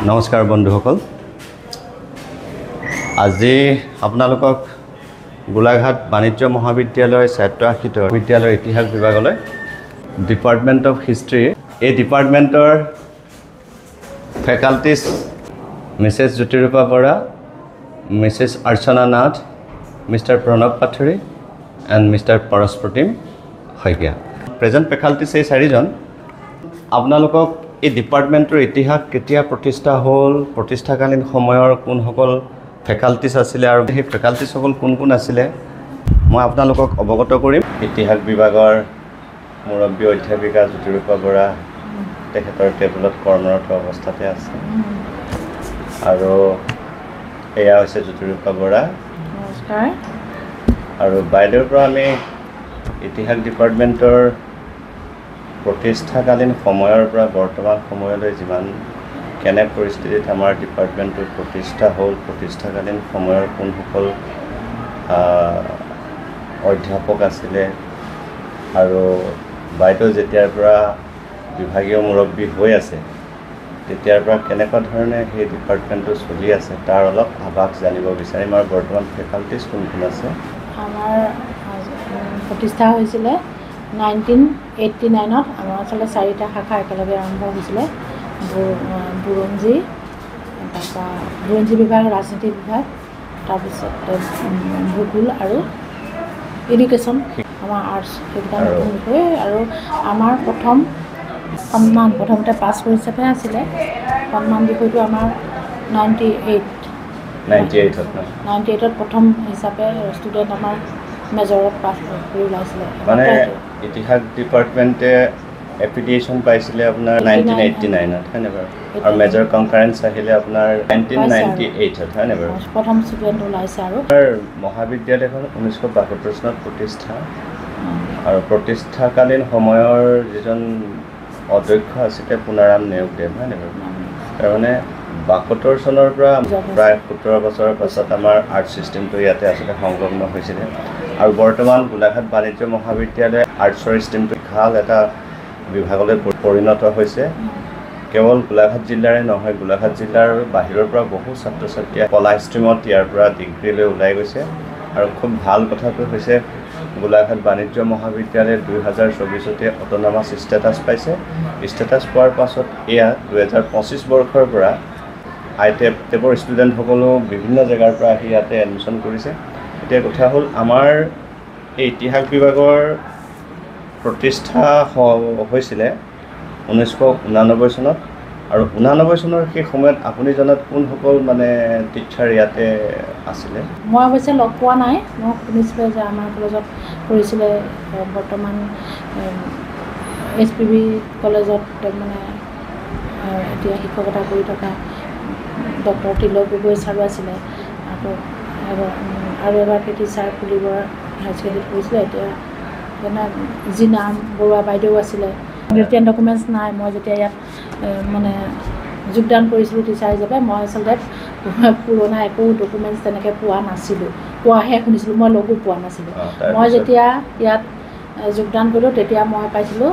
নমস্কাৰ বন্ধুসকল আজি আপোনালোকক গোলাঘাট বাণিজ্য মহাবিদ্যালয় ছাত্ৰাশিত বিদ্যালয়ৰ ইতিহাস বিভাগলৈ ডিপাৰ্টমেণ্ট অফ হিষ্ট্ৰী এই ডিপাৰ্টমেণ্টৰ faculties Mrs Jyotirupa Bora Mrs Archana Nath Mister Pranab Pathuri and Mister Parashpratim Saikia present faculties এই চাৰিজন আপোনালোকক এই ডিপাৰ্টমেণ্টৰ ইতিহাস কেতিয়া প্ৰতিষ্ঠা হ'ল প্ৰতিষ্ঠাকালীন সময়ৰ কোনসকল ফেকাল্টিজ আছিলে আৰু সেই ফেকাল্টিজসকল কোন কোন আছিলে মই আপোনালোকক অৱগত কৰিম ইতিহাস বিভাগৰ মুৰব্বী অধ্যাপিকা জ্যোতিৰূপা বৰা তেখেতৰ টেবুলত কৰ্মৰত অৱস্থাতে আছে আৰু এয়া হৈছে জ্যোতিৰূপা বৰা নমস্কাৰ আৰু বাইদেউৰ পৰা আমি ইতিহাস ডিপাৰ্টমেণ্টৰ প্ৰতিষ্ঠাকালীন সময়ৰ পৰা বৰ্তমান সময়লৈ যিমান কেনে পৰিস্থিতিত আমাৰ ডিপাৰ্টমেণ্টটো প্ৰতিষ্ঠা হ'ল প্ৰতিষ্ঠাকালীন সময়ৰ কোনসকল অধ্যাপক আছিলে আৰু বাইদেউ যেতিয়াৰ পৰা বিভাগীয় মুৰব্বী হৈ আছে তেতিয়াৰ পৰা কেনেকুৱা ধৰণে সেই ডিপাৰ্টমেণ্টটো চলি আছে তাৰ অলপ আভাস জানিব বিচাৰিম আৰু বৰ্তমান ফেকাল্টিজ কোন কোন আছে আমাৰ প্ৰতিষ্ঠা হৈছিলে 1989ত আমাৰ আচলতে চাৰিটা শাখা একেলগে আৰম্ভ হৈছিলে বুৰঞ্জী তাৰপৰা বুৰঞ্জী বিভাগ ৰাজনীতি বিভাগ তাৰপিছত ভূগোল আৰু এডুকেশ্যন আমাৰ আৰ্টছ সেইকেইটা নতুন বিষয় আৰু আমাৰ প্ৰথমতে পাছ কোৰ্চ হিচাপে আছিলে সন্মান বিষয়টো আমাৰ 98ত প্ৰথম হিচাপে ষ্টুডেণ্ট আমাৰ মেজৰত পাছ কৰি ওলাইছিলে মানে ইতিহাস ডিপাৰ্টমেণ্টে এপ্লিকেশ্যন পাইছিলে আপোনাৰ 1989ত হয়নে বাৰু আৰু মেজৰ কনকাৰেঞ্চ আহিলে আপোনাৰ 1998ত হয়নে বাৰু প্ৰথম ষ্টুডেণ্ট ওলাইছে আৰু মহাবিদ্যালয়খন 1972 চনত প্ৰতিষ্ঠা আৰু প্ৰতিষ্ঠাকালীন সময়ৰ যিজন অধ্যক্ষ আছিলে পুনাৰাম নেওগদেৱ হয়নে বাৰু তাৰমানে 72 চনৰ পৰা প্ৰায় 17 বছৰৰ পাছত আমাৰ আৰ্ট ছিষ্টেমটো ইয়াতে আচলতে সংলগ্ন হৈছিলে আৰু বৰ্তমান গোলাঘাট বাণিজ্য মহাবিদ্যালয় আৰ্টছৰ ষ্ট্ৰীমটো ভাল এটা বিভাগলৈ পৰিণত হৈছে কেৱল গোলাঘাট জিলাৰে নহয় গোলাঘাট জিলাৰ বাহিৰৰ পৰা বহু ছাত্ৰ ছাত্ৰীয়ে কলা ষ্ট্ৰীমত ইয়াৰ পৰা ডিগ্ৰীলৈ ওলাই গৈছে আৰু খুব ভাল কথাটো হৈছে গোলাঘাট বাণিজ্য মহাবিদ্যালয় 2024তে অট'নমাছ ষ্টেটাছ পাইছে ষ্টেটাছ পোৱাৰ পাছত এয়া 2025 বৰ্ষৰ পৰা টেপৰ ষ্টুডেণ্টসকলেও বিভিন্ন জেগাৰ পৰা আহি ইয়াতে এডমিশ্যন কৰিছে এতিয়া কথা হ'ল আমাৰ এই ইতিহাস বিভাগৰ প্ৰতিষ্ঠা হৈছিলে 1989 চনত আৰু 89 চনৰ সেই সময়ত আপুনি জনাত কোনসকল মানে টিচাৰ ইয়াতে আছিলে মই অৱশ্যে লগ পোৱা নাই মই শুনিছিলোঁ যে আমাৰ কলেজত কৰিছিলে বৰ্তমান SPB কলেজত মানে এতিয়া শিক্ষকতা কৰি থকা ডক্টৰ তিলক গগৈ ছাৰো আছিলে আৰু এগৰাকী টিচাৰ পুলিবৰ হায়াৰ ছেকেণ্ডেৰীত কৰিছিলে এতিয়া জিনা বৰুৱা বাইদেউ আছিলে ৰিটেন ডকুমেণ্টছ নাই মই যেতিয়া ইয়াত মানে যোগদান কৰিছিলোঁ টিচাৰ হিচাপে মই আচলতে পুৰণা একো ডকুমেণ্টছ তেনেকৈ পোৱা নাছিলোঁ পোৱাহে শুনিছিলোঁ মই লগো পোৱা নাছিলোঁ মই যেতিয়া ইয়াত যোগদান কৰিলোঁ তেতিয়া মই পাইছিলোঁ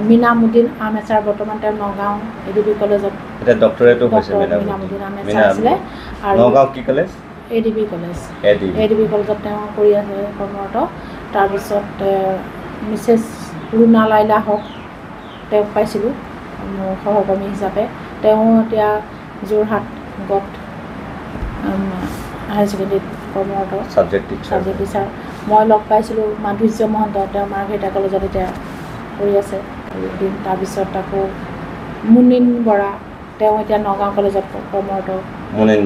মিনামুদ্দিন আমেচাৰ বৰ্তমান তেওঁ নগাঁও ADB কলেজত ডক্টৰেটো হৈছে মিনামুদ্দিন আমেচাৰ আছিলে আৰু নগাঁও কি কলেজ ADB কলেজত তেওঁ কৰি আছে কৰ্মৰত তাৰপিছত মিছেছ ৰুণা লাইলা হক তেওঁক পাইছিলোঁ মোৰ সহকৰ্মী হিচাপে তেওঁ এতিয়া যোৰহাট গত হায়াৰ ছেকেণ্ডেৰীত কৰ্মৰত ছাবজেক্ট টিচাৰ মই লগ পাইছিলোঁ মাধুৰ্য মহন্ত তেওঁ মাৰ্ঘেৰিটা কলেজত এতিয়া কৰি আছে তাৰপিছত আকৌ মুনিন বৰা তেওঁ এতিয়া নগাঁও কলেজত কৰ্মৰত মুনিন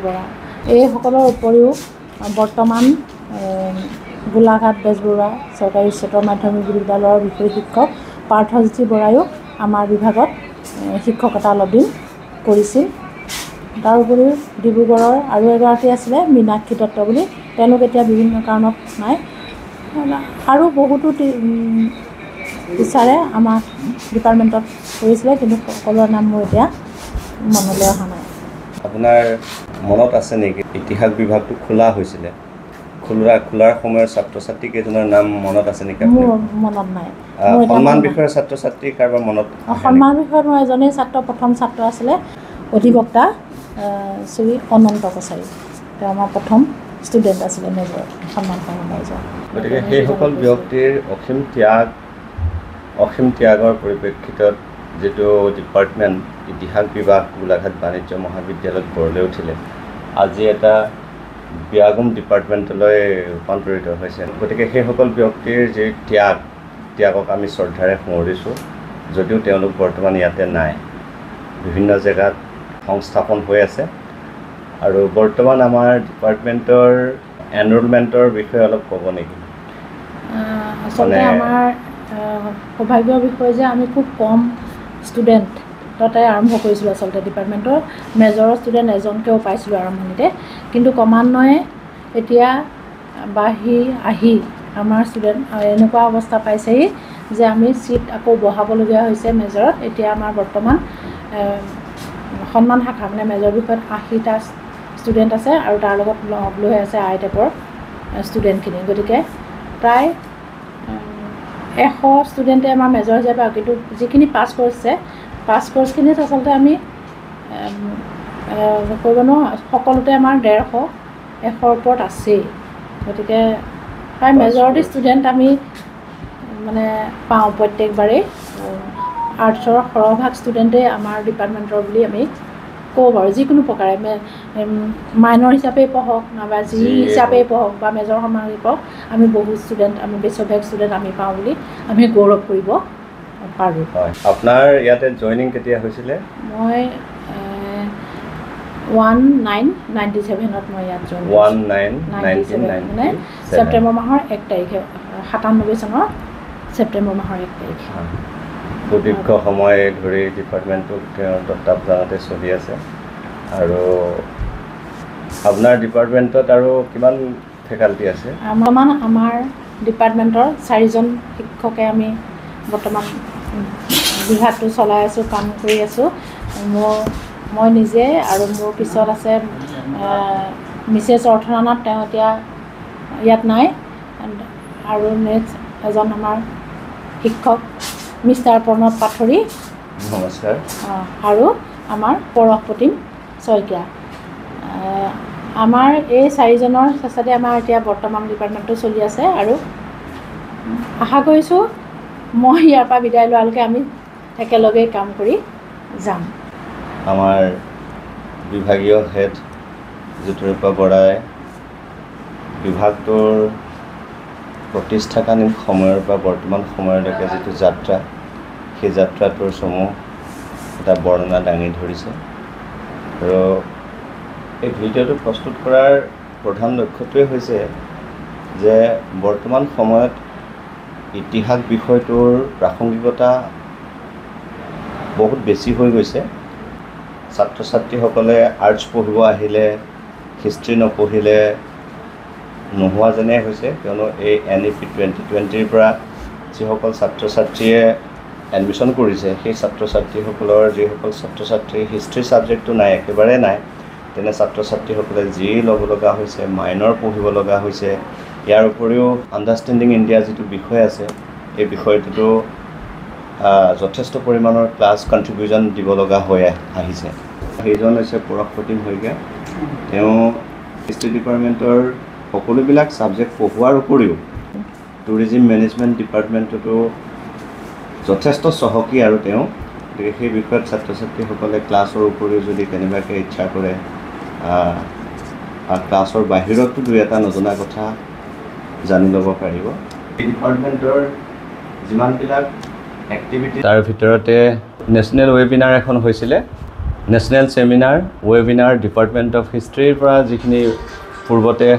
বৰা এইসকলৰ উপৰিও বৰ্তমান গোলাঘাট বেজবৰুৱা চৰকাৰী উচ্চতৰ মাধ্যমিক বিদ্যালয়ৰ বিষয় শিক্ষক পাৰ্থজ্যোতি বৰায়ো আমাৰ বিভাগত শিক্ষকতা অলপ দিন কৰিছিল তাৰোপৰিও ডিব্ৰুগড়ৰ আৰু এগৰাকী আছিলে মীনাক্ষী দত্ত বুলি তেওঁলোক এতিয়া বিভিন্ন কাৰণত নাই আৰু বহুতো টিচাৰে আমাৰ ডিপাৰ্টমেণ্টত কৰিছিলে কিন্তু সকলোৰে নাম মোৰ এতিয়া মনলৈ অহা নাই আপোনাৰ মনত আছে নেকি ইতিহাস বিভাগটো খোলা হৈছিলে খোলাৰ সময়ৰ ছাত্ৰ ছাত্ৰী কেইজনৰ নাম মনত আছে নেকি মোৰ মনত নাই সন্মান বিষয়ৰ ছাত্ৰ ছাত্ৰী কাৰোবাৰ মনত সন্মান বিষয়ত মই এজনেই ছাত্ৰ প্ৰথম ছাত্ৰ আছিলে অধিবক্তা শ্ৰী অনন্ত কছাৰী তেওঁ আমাৰ প্ৰথম ষ্টুডেণ্ট আছিলে মেজৰ সন্মান পাইছে। গতিকে সেইসকল ব্যক্তিৰ অসীম ত্যাগৰ পৰিপ্ৰেক্ষিতত যিটো ডিপাৰ্টমেণ্ট ইতিহাস বিভাগ গোলাঘাট বাণিজ্য মহাবিদ্যালয়ত গঢ় লৈ উঠিলে আজি এটা ব্যাগম ডিপাৰ্টমেণ্টলৈ ৰূপান্তৰিত হৈছে। গতিকে সেইসকল ব্যক্তিৰ যি ত্যাগক আমি শ্ৰদ্ধাৰে সোঁৱৰিছোঁ, যদিও তেওঁলোক বৰ্তমান ইয়াতে নাই, বিভিন্ন জেগাত সংস্থাপন হৈ আছে। আৰু বৰ্তমান আমাৰ ডিপাৰ্টমেণ্টৰ এনৰোলমেণ্টৰ বিষয়ে অলপ ক'ব নেকি? আচলতে আমাৰ সৌভাগ্যৰ বিষয় যে আমি খুব কম ষ্টুডেণ্ট তাতে আৰম্ভ কৰিছিলোঁ। আচলতে ডিপাৰ্টমেণ্টৰ মেজৰৰ ষ্টুডেণ্ট এজনকৈও পাইছিলোঁ আৰম্ভণিতে, কিন্তু ক্ৰমান্বয়ে এতিয়া বাঢ়ি আহি আমাৰ ষ্টুডেণ্ট এনেকুৱা অৱস্থা পাইছেহি যে আমি ছিট আকৌ বঢ়াবলগীয়া হৈছে মেজৰত। এতিয়া আমাৰ বৰ্তমান সন্মান শাখা মানে মেজৰ বিষয়ত 80টা ষ্টুডেণ্ট আছে আৰু তাৰ লগত লগ লৈ আছে আই টাইপৰ ষ্টুডেণ্টখিনি। গতিকে প্ৰায় 100 ষ্টুডেণ্টে আমাৰ মেজৰ হিচাপে, কিন্তু যিখিনি পাছ কৰ্চখিনিত আচলতে আমি কৰিব নোৱাৰোঁ, সকলোতে আমাৰ 150-100ৰ ওপৰত আছেই। গতিকে প্ৰায় মেজৰিটি ষ্টুডেণ্ট আমি মানে পাওঁ প্ৰত্যেকবাৰেই। আৰ্টছৰ সৰহভাগ ষ্টুডেণ্টেই আমাৰ ডিপাৰ্টমেণ্টৰ বুলি আমি ক'ব পাৰোঁ। যিকোনো প্ৰকাৰে মাইনৰ হিচাপেই পঢ়ক নাইবা যি হিচাপেই পঢ়ক বা মেজৰ সমানেই পঢ়ক, আমি বহুত ষ্টুডেণ্ট, আমি বেছিভাগ ষ্টুডেণ্ট আমি পাওঁ বুলি আমি গৌৰৱ কৰিব পাৰোঁ। আপোনাৰ ইয়াতে জইনিং কেতিয়া হৈছিলে? মই 1997ত মই ইয়াত জইন মানে ছেপ্টেম্বৰ মাহৰ 1 তাৰিখে, 97 চনৰ ছেপ্টেম্বৰ মাহৰ 1 তাৰিখে। সুদীৰ্ঘ সময় ধৰি ডিপাৰ্টমেণ্টটোক তেওঁৰ তত্ত্বাৱধানতে চলি আছে। আৰু আপোনাৰ ডিপাৰ্টমেণ্টত আৰু কিমান ফেকাল্টি আছে? আমাৰ ডিপাৰ্টমেণ্টৰ 4জন শিক্ষকে আমি বৰ্তমান বিভাগটো চলাই আছোঁ, কাম কৰি আছোঁ। মই নিজে আৰু মোৰ পিছত আছে মিছেছ অৰ্থনাথ, তেওঁ এতিয়া ইয়াত নাই। আৰু নেক্সট এজন আমাৰ শিক্ষক মিষ্টাৰ প্ৰণৱ পাঠৰী, নমস্কাৰ, আৰু আমাৰ পৰশপ্ৰতিম শইকীয়া। আমাৰ এই 4জনৰ চেষ্টাতে আমাৰ এতিয়া বৰ্তমান ডিপাৰ্টমেণ্টটো চলি আছে। আৰু আশা কৰিছোঁ মই ইয়াৰ পৰা বিদায় লোৱালৈকে আমি একেলগেই কাম কৰি যাম। আমাৰ বিভাগীয় হেড জ্যোতিৰূপা বৰাই বিভাগটোৰ প্ৰতিষ্ঠাকালীন সময়ৰ পৰা বৰ্তমান সময়লৈকে যিটো যাত্ৰা, সেই যাত্ৰাটোৰ চমু এটা বৰ্ণনা দাঙি ধৰিছে। আৰু এই ভিডিঅ'টো প্ৰস্তুত কৰাৰ প্ৰধান লক্ষ্যটোৱে হৈছে যে বৰ্তমান সময়ত ইতিহাস বিষয়টোৰ প্ৰাসংগিকতা বহুত বেছি হৈ গৈছে। ছাত্ৰ ছাত্ৰীসকলে আৰ্টছ পঢ়িব আহিলে হিষ্ট্ৰী নপঢ়িলে নোহোৱা যেনে হৈছে, কিয়নো এই NEP 2020ৰ পৰা যিসকল ছাত্ৰ ছাত্ৰীয়ে এডমিশ্যন কৰিছে, সেই ছাত্ৰ ছাত্ৰীসকলৰ যিসকল ছাত্ৰ ছাত্ৰীৰ হিষ্ট্ৰী ছাবজেক্টটো নাই, একেবাৰে নাই, তেনে ছাত্ৰ ছাত্ৰীসকলে যি ল'ব লগা হৈছে, মাইনৰ পঢ়িব লগা হৈছে। ইয়াৰ উপৰিও আণ্ডাৰষ্টেণ্ডিং ইণ্ডিয়া যিটো বিষয় আছে, এই বিষয়টোতো যথেষ্ট পৰিমাণৰ ক্লাছ কণ্ট্ৰিবিউশ্যন দিব লগা হৈ আহিছে। সেইজন হৈছে পৰশপ্ৰতিম শইকীয়া। তেওঁ হিষ্ট্ৰী ডিপাৰ্টমেণ্টৰ সকলোবিলাক ছাবজেক্ট পঢ়োৱাৰ উপৰিও টুৰিজিম মেনেজমেণ্ট ডিপাৰ্টমেণ্টতো যথেষ্ট চহকী। আৰু তেওঁ গতিকে সেই বিষয়ত ছাত্ৰ ছাত্ৰীসকলে ক্লাছৰ উপৰিও যদি কেনেবাকৈ ইচ্ছা কৰে, ক্লাছৰ বাহিৰতো 2-এটা নজনা কথা জানি ল'ব পাৰিব। এই ডিপাৰ্টমেণ্টৰ যিমানবিলাক এক্টিভিটি, তাৰ ভিতৰতে নেশ্যনেল ৱেবিনাৰ এখন হৈছিলে। National seminar webinar department of হিষ্ট্ৰীৰ পৰা যিখিনি পূৰ্বতে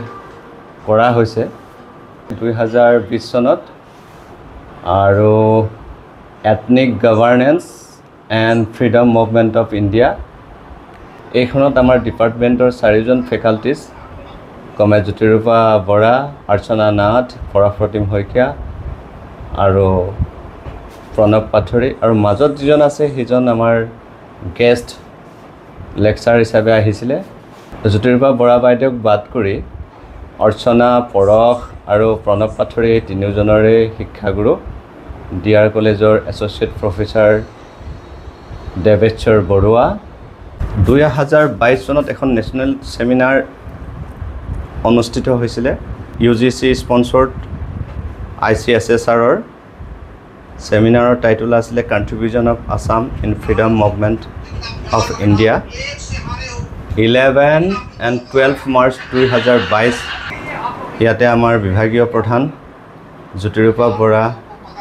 কৰা হৈছে 2020 চনত, আৰু ethnic governance and freedom movement of India, এইখনত আমাৰ ডিপাৰ্টমেণ্টৰ 4জন ফেকাল্টিজ ক্ৰমে জ্যোতিৰূপা বৰা, অৰ্চনা নাথ, পৰশপ্ৰতিম শইকীয়া আৰু প্ৰণৱ পাঠৰী, আৰু মাজত যিজন আছে সেইজন আমাৰ গেষ্ট লেকচাৰ হিচাপে আহিছিলে। জ্যোতিৰূপা বৰা বাইদেউক বাদ কৰি অৰ্চনা, পৰশ আৰু প্ৰণৱ পাঠৰী এই 3জনৰে শিক্ষাগুৰু DR কলেজৰ এছ'চিয়েট প্ৰফেচাৰ দেৱেশ্বৰ বৰুৱা 2022 চনত এখন নেশ্যনেল সেমিনাৰ অনুষ্ঠিত হৈছিলে UGC স্পন্সৰ্ড ICSSRৰ সেমিনাৰৰ টাইটেল আছিলে contribution of Assam in freedom movement of India 11 and 12 March 2022 ইয়াতে আমাৰ বিভাগীয় প্ৰধান জ্যোতিৰূপা বৰা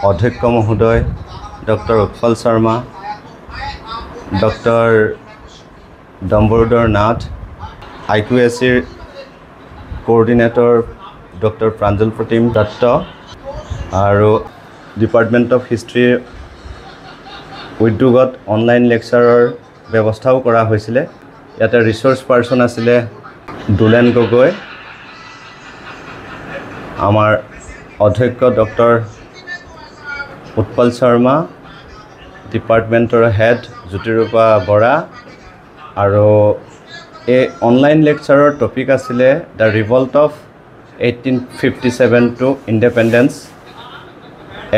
অধ্যক্ষ মহোদয় ডক্টৰ উৎপল শৰ্মা ডক্টৰ ডম্বৰুধৰ নাথ IQACৰ কোঅৰ্ডিনেটৰ ডক্টৰ প্ৰাঞ্জল প্ৰতিম দত্ত আৰু ডিপাৰ্টমেণ্ট অফ হিষ্ট্ৰীৰ উদ্যোগত অনলাইন লেকচাৰৰ ব্যৱস্থাও কৰা হৈছিলে ইয়াতে ৰিসোৰ্স পাৰ্সন আছিলে দুলেন গগৈ আমাৰ অধ্যক্ষ ডক্টৰ উৎপল শৰ্মা ডিপাৰ্টমেণ্টৰ হেড জ্যোতিৰূপা বৰা আৰু এই অনলাইন লেকচাৰৰ টপিক আছিলে the revolt of 1857 to independence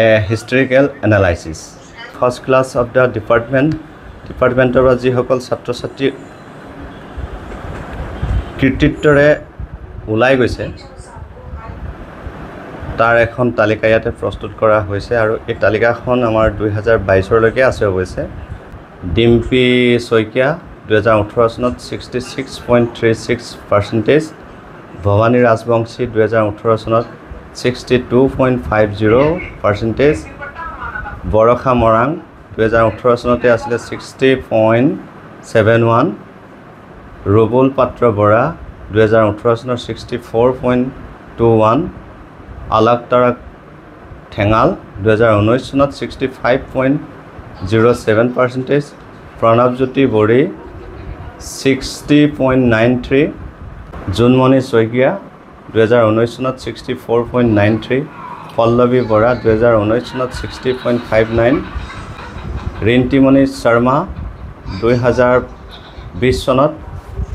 a historical analysis first class of the ডিপাৰ্টমেণ্টৰ যিসকল ছাত্ৰ ছাত্ৰী কৃতিত্বৰে ওলাই গৈছে তাৰ এখন তালিকা ইয়াতে প্ৰস্তুত কৰা হৈছে আৰু এই তালিকাখন আমাৰ 2022 লৈকে আছে অৱশ্যে ডিম্পি শইকীয়া 2018 চনত 66.36%, ভৱানী ৰাজবংশী 2018 চনত 62.50%, বৰখা মৰাং 2018 চনতে আছিলে 60.71, ৰবুল পাত্ৰ বৰা 2018 চনত 64.21, আলাকতাৰা ঠেঙাল 2019 চনত 65.07%, প্ৰণৱজ্যোতি বড়ি 60.93, জুনমণি শইকীয়া 2019 চনত 64.93, পল্লৱী বৰা 2019 চনত 60.59, ৰিন্তিমণি শৰ্মা 2020 চনত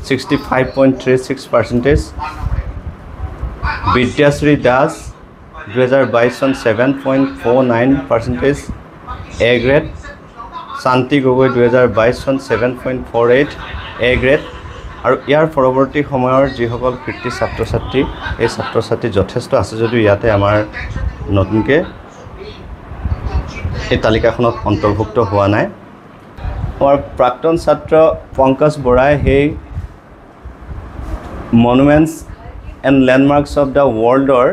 65.36%, বিদ্যাশ্ৰী দাস 2022 চন 7.49%, A grade, শান্তি গগৈ 2022 চন 7.48 A grade আৰু ইয়াৰ পৰৱৰ্তী সময়ৰ যিসকল কৃতি ছাত্ৰ ছাত্ৰী এই ছাত্ৰ ছাত্ৰী যথেষ্ট আছে যদিও ইয়াতে আমাৰ নতুনকৈ এই তালিকাখনত অন্তৰ্ভুক্ত হোৱা নাই আমাৰ প্ৰাক্তন ছাত্ৰ পংকজ বৰাই সেই মনুমেণ্টছ এণ্ড লেণ্ডমাৰ্কছ অফ দ্য ৱৰ্ল্ডৰ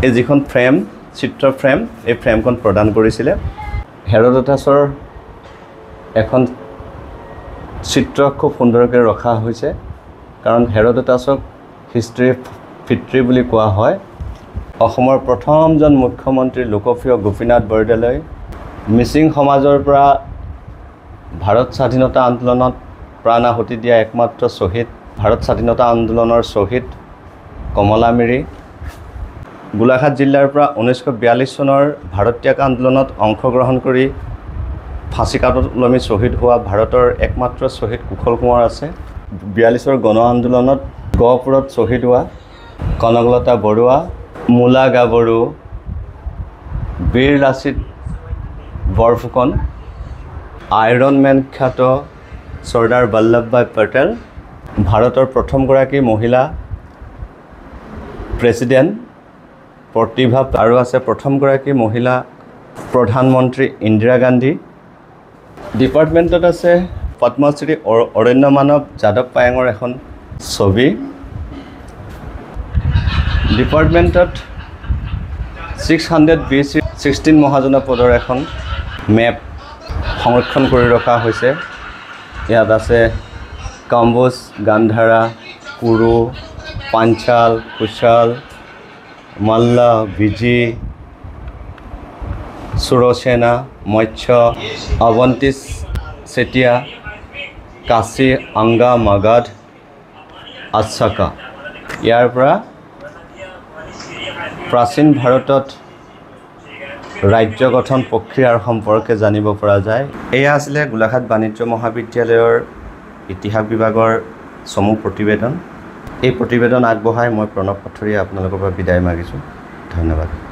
এই যিখন ফ্ৰেম চিত্ৰ ফ্ৰেম এই ফ্ৰেমখন প্ৰদান কৰিছিলে হেৰডোটাছৰ এখন চিত্ৰ খুব সুন্দৰকৈ ৰখা হৈছে কাৰণ হেৰডোটাছক হিষ্ট্ৰীৰ পিতৃ বুলি কোৱা হয় অসমৰ প্ৰথমজন মুখ্যমন্ত্ৰী লোকপ্ৰিয় গোপীনাথ বৰদলৈ মিচিং সমাজৰ পৰা ভাৰত স্বাধীনতা আন্দোলনত প্ৰাণ আহুতি দিয়া একমাত্ৰ শ্বহীদ ভাৰত স্বাধীনতা আন্দোলনৰ শ্বহীদ কমলা মিৰি গোলাঘাট জিলাৰ পৰা 1942 চনৰ ভাৰত ত্যাগ আন্দোলনত অংশগ্ৰহণ কৰি ফাঁচিকাটত ওলমি শ্বহীদ হোৱা ভাৰতৰ একমাত্ৰ শ্বহীদ কুশল কোঁৱৰ আছে 42ৰ গণ আন্দোলনত গহপুৰত শ্বহীদ হোৱা কনকলতা বৰুৱা মূলা গাভৰু বীৰ লাচিত বৰফুকন আইৰণ মেন খ্যাত চৰ্দাৰ বল্লভভাই পেটেল ভাৰতৰ প্ৰথমগৰাকী মহিলা প্ৰেছিডেণ্ট প্ৰতিভা আৰু আছে প্ৰথমগৰাকী মহিলা প্ৰধানমন্ত্ৰী ইন্দিৰা গান্ধী ডিপাৰ্টমেণ্টত আছে পদ্মশ্ৰী অৰণ্য মানৱ যাদৱ পায়েঙৰ এখন ছবি ডিপাৰ্টমেণ্টত 600 BC 16 মহাজনা পদৰ এখন মেপ সংৰক্ষণ কৰি ৰখা হৈছে ইয়াত আছে কাম্বোজ গান্ধাৰা কুৰু পাঞ্চাল কুশাল মাল্ল বিজি সুৰসেনা মৎস্য অৱন্তিছ চেতিয়া কাশী আংগা মাগাধ আচ্ছাকা ইয়াৰ পৰা প্ৰাচীন ভাৰতত ৰাজ্য গঠন প্ৰক্ৰিয়াৰ সম্পৰ্কে জানিব পৰা যায় এয়া আছিলে গোলাঘাট বাণিজ্য মহাবিদ্যালয়ৰ ইতিহাস বিভাগৰ চমু প্ৰতিবেদন এই প্ৰতিবেদন আগবঢ়াই মই প্ৰণৱ পাথৰীয়া আপোনালোকৰ পৰা বিদায় মাগিছোঁ ধন্যবাদ